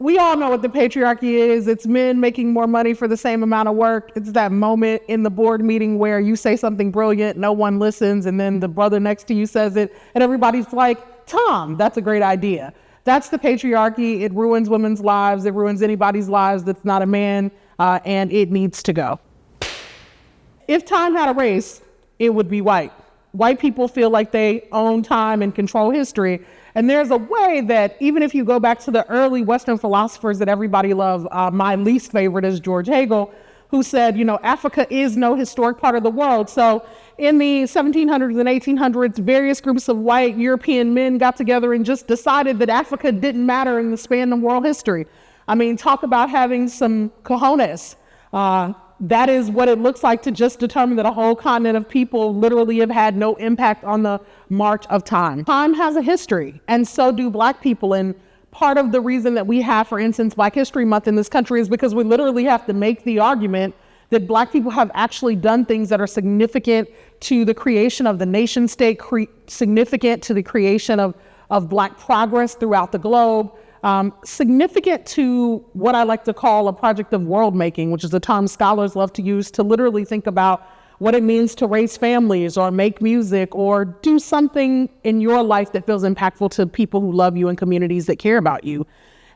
We all know what the patriarchy is. It's men making more money for the same amount of work. It's that moment in the board meeting where you say something brilliant, no one listens, and then the brother next to you says it, and everybody's like, Tom, that's a great idea. That's the patriarchy. It ruins women's lives. It ruins anybody's lives that's not a man, and it needs to go. If time had a race, it would be white. White people feel like they own time and control history. And there's a way that even if you go back to the early Western philosophers that everybody loves, my least favorite is George Hegel, who said, Africa is no historic part of the world. So in the 1700s and 1800s, various groups of white European men got together and just decided that Africa didn't matter in the span of world history. I mean, talk about having some cojones. That is what it looks like to just determine that a whole continent of people literally have had no impact on the march of time. Time has a history, and so do Black people. And part of the reason that we have, for instance, Black History Month in this country is because we literally have to make the argument that Black people have actually done things that are significant to the creation of the nation state, significant to the creation of Black progress throughout the globe, significant to what I like to call a project of world making, which is a term scholars love to use to literally think about what it means to raise families or make music or do something in your life that feels impactful to people who love you and communities that care about you.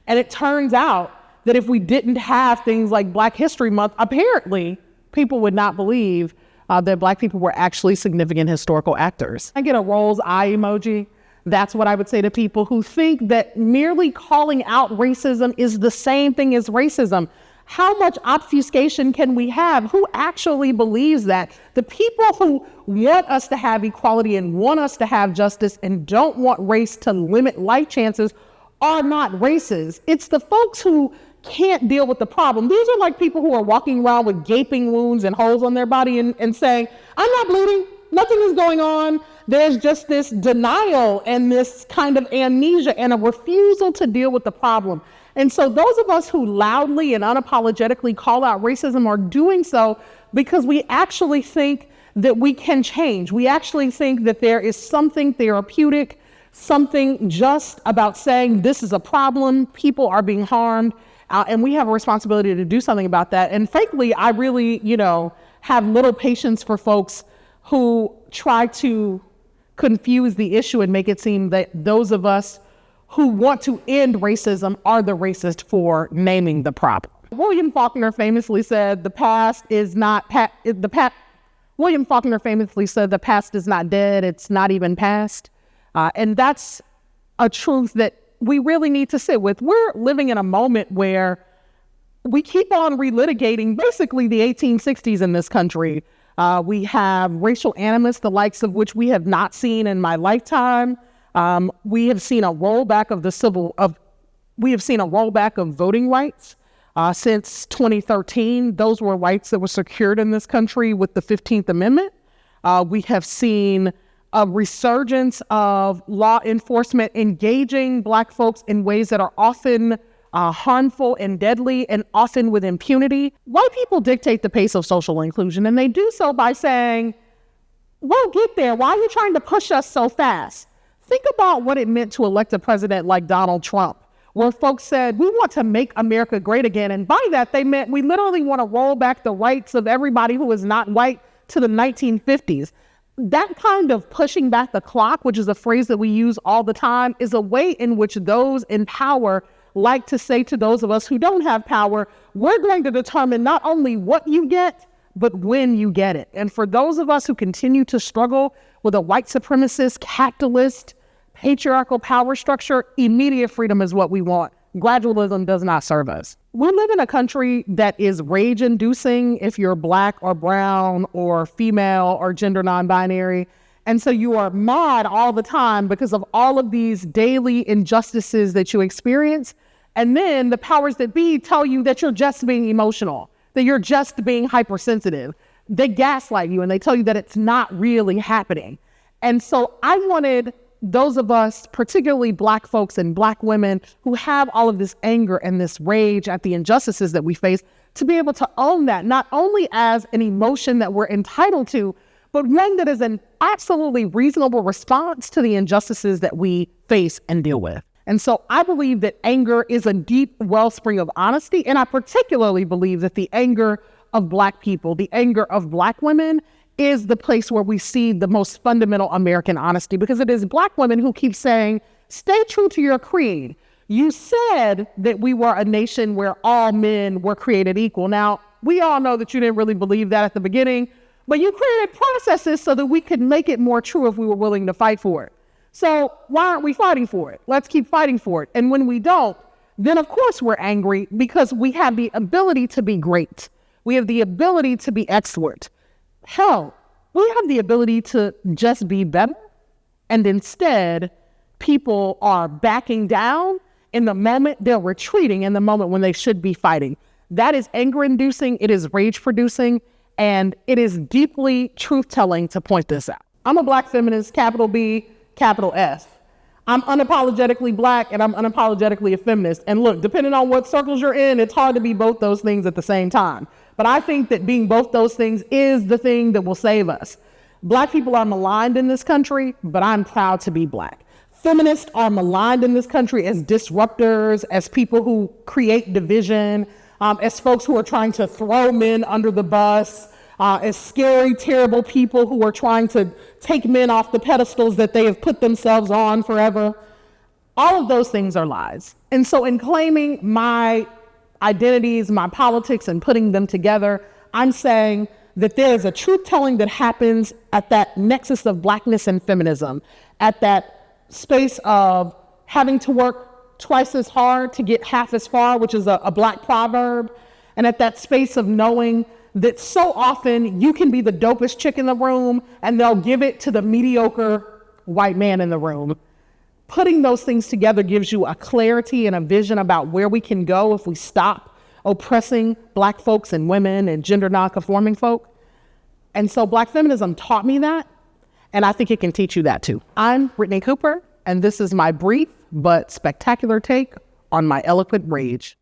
And it turns out that if we didn't have things like Black History Month, apparently people would not believe that Black people were actually significant historical actors. I get a roll's eye emoji. That's what I would say to people who think that merely calling out racism is the same thing as racism. How much obfuscation can we have? Who actually believes that? The people who want us to have equality and want us to have justice and don't want race to limit life chances are not racist. It's the folks who can't deal with the problem. These are like people who are walking around with gaping wounds and holes on their body and saying, I'm not bleeding. Nothing is going on. There's just this denial and this kind of amnesia and a refusal to deal with the problem. And so those of us who loudly and unapologetically call out racism are doing so because we actually think that we can change. We actually think that there is something therapeutic, something just about saying this is a problem, people are being harmed, and we have a responsibility to do something about that. And frankly, I really, have little patience for folks who try to confuse the issue and make it seem that those of us who want to end racism are the racist for naming the problem. William Faulkner famously said, William Faulkner famously said, the past is not dead, it's not even past. And that's a truth that we really need to sit with. We're living in a moment where we keep on relitigating basically the 1860s in this country. We have racial animus, the likes of which we have not seen in my lifetime. We have seen a rollback of voting rights since 2013. Those were rights that were secured in this country with the 15th Amendment. We have seen a resurgence of law enforcement engaging Black folks in ways that are often harmful and deadly, and often with impunity. White people dictate the pace of social inclusion, and they do so by saying, we'll get there. Why are you trying to push us so fast? Think about what it meant to elect a president like Donald Trump, where folks said, we want to make America great again. And by that, they meant we literally want to roll back the rights of everybody who is not white to the 1950s. That kind of pushing back the clock, which is a phrase that we use all the time, is a way in which those in power like to say to those of us who don't have power, we're going to determine not only what you get, but when you get it. And for those of us who continue to struggle with a white supremacist, capitalist, patriarchal power structure, immediate freedom is what we want. Gradualism does not serve us. We live in a country that is rage-inducing if you're Black or brown or female or gender non-binary. And so you are mad all the time because of all of these daily injustices that you experience. And then the powers that be tell you that you're just being emotional, that you're just being hypersensitive. They gaslight you and they tell you that it's not really happening. And so I wanted those of us, particularly Black folks and Black women who have all of this anger and this rage at the injustices that we face, to be able to own that, not only as an emotion that we're entitled to, but one that is an absolutely reasonable response to the injustices that we face and deal with. And so I believe that anger is a deep wellspring of honesty. And I particularly believe that the anger of Black people, the anger of Black women, is the place where we see the most fundamental American honesty, because it is Black women who keep saying, stay true to your creed. You said that we were a nation where all men were created equal. Now, we all know that you didn't really believe that at the beginning, but you created processes so that we could make it more true if we were willing to fight for it. So why aren't we fighting for it? Let's keep fighting for it. And when we don't, then of course we're angry, because we have the ability to be great. We have the ability to be excellent. Hell, we have the ability to just be better. And instead, people are backing down in the moment. They're retreating in the moment when they should be fighting. That is anger inducing. It is rage producing. And it is deeply truth telling to point this out. I'm a Black feminist, capital B, capital F. I'm unapologetically Black and I'm unapologetically a feminist. And look, depending on what circles you're in, it's hard to be both those things at the same time. But I think that being both those things is the thing that will save us. Black people are maligned in this country, but I'm proud to be Black. Feminists are maligned in this country as disruptors, as people who create division, as folks who are trying to throw men under the bus, as scary, terrible people who are trying to take men off the pedestals that they have put themselves on forever. All of those things are lies. And so in claiming my identities, my politics, and putting them together, I'm saying that there is a truth telling that happens at that nexus of Blackness and feminism, at that space of having to work twice as hard to get half as far, which is a Black proverb, and at that space of knowing that so often you can be the dopest chick in the room and they'll give it to the mediocre white man in the room. Putting those things together gives you a clarity and a vision about where we can go if we stop oppressing Black folks and women and gender non-conforming folk. And so Black feminism taught me that, and I think it can teach you that too. I'm Brittney Cooper, and this is my brief but spectacular take on my eloquent rage.